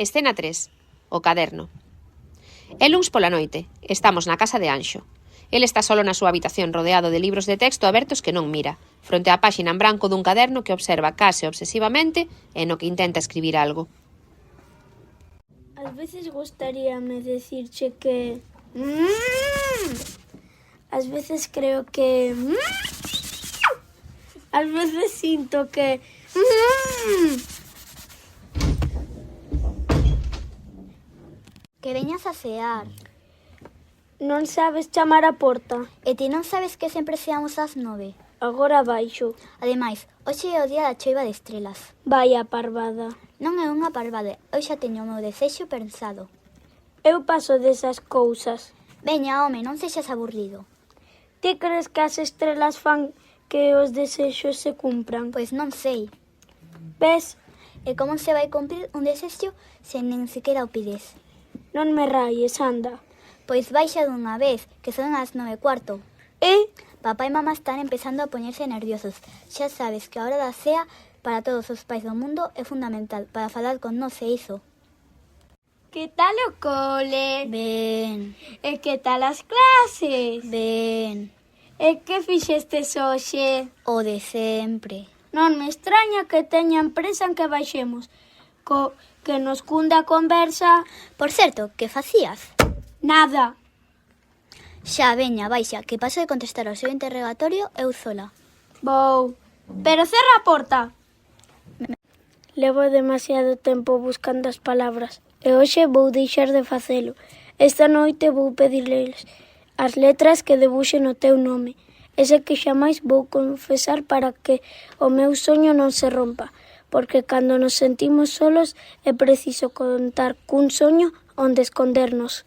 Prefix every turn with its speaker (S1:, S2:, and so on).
S1: Escena 3. O caderno. É luns pola noite. Estamos na casa de Anxo. El está solo na súa habitación rodeado de libros de texto abertos que non mira, fronte á páxina en branco dun caderno que observa case obsesivamente e no que intenta escribir algo.
S2: Ás veces gustaríame decirche que... Ás veces creo que... Ás veces sinto que...
S3: Que veñas a cear.
S2: Non sabes chamar a porta.
S3: E ti non sabes que sempre ceamos ás 9.
S2: Agora baixo.
S3: Ademais, hoxe é o día da choiva de estrelas.
S2: Vaya parvada.
S3: Non é unha parvada, eu xa teño o meu desexo pensado.
S2: Eu paso desas cousas.
S3: Veña, home, non sexas aburrido.
S2: Ti crees que as estrelas fan que os desexos se cumpran?
S3: Pois non sei.
S2: Ves?
S3: E como se vai cumprir un desexo se nen sequera o pides?
S2: Non me raies, anda.
S3: Pois baixa dunha vez, que son as 9:15.
S2: E?
S3: Papá e mamá están empezando a poñerse nerviosos. Xa sabes que a hora da cea para todos os pais do mundo é fundamental para falar con nós e iso.
S2: Que tal o cole?
S3: Ben,
S2: E que tal as clases?
S3: ben,
S2: E que fixestes hoxe?
S3: o de sempre.
S2: Non me extraña que teñan presa en que baixemos. Que nos cunda a conversa.
S3: Por certo, que facías?
S2: Nada.
S3: Xa, veña, baixa, que paso de contestar ao seu interrogatorio eu sola.
S2: Vou. Pero cerra a porta. Levo demasiado tempo buscando as palabras e hoxe vou deixar de facelo. Esta noite vou pedirles as letras que debuxen o teu nome. Ese que xamais vou confesar para que o meu soño non se rompa, porque cando nos sentimos solos é preciso contar cun soño onde escondernos.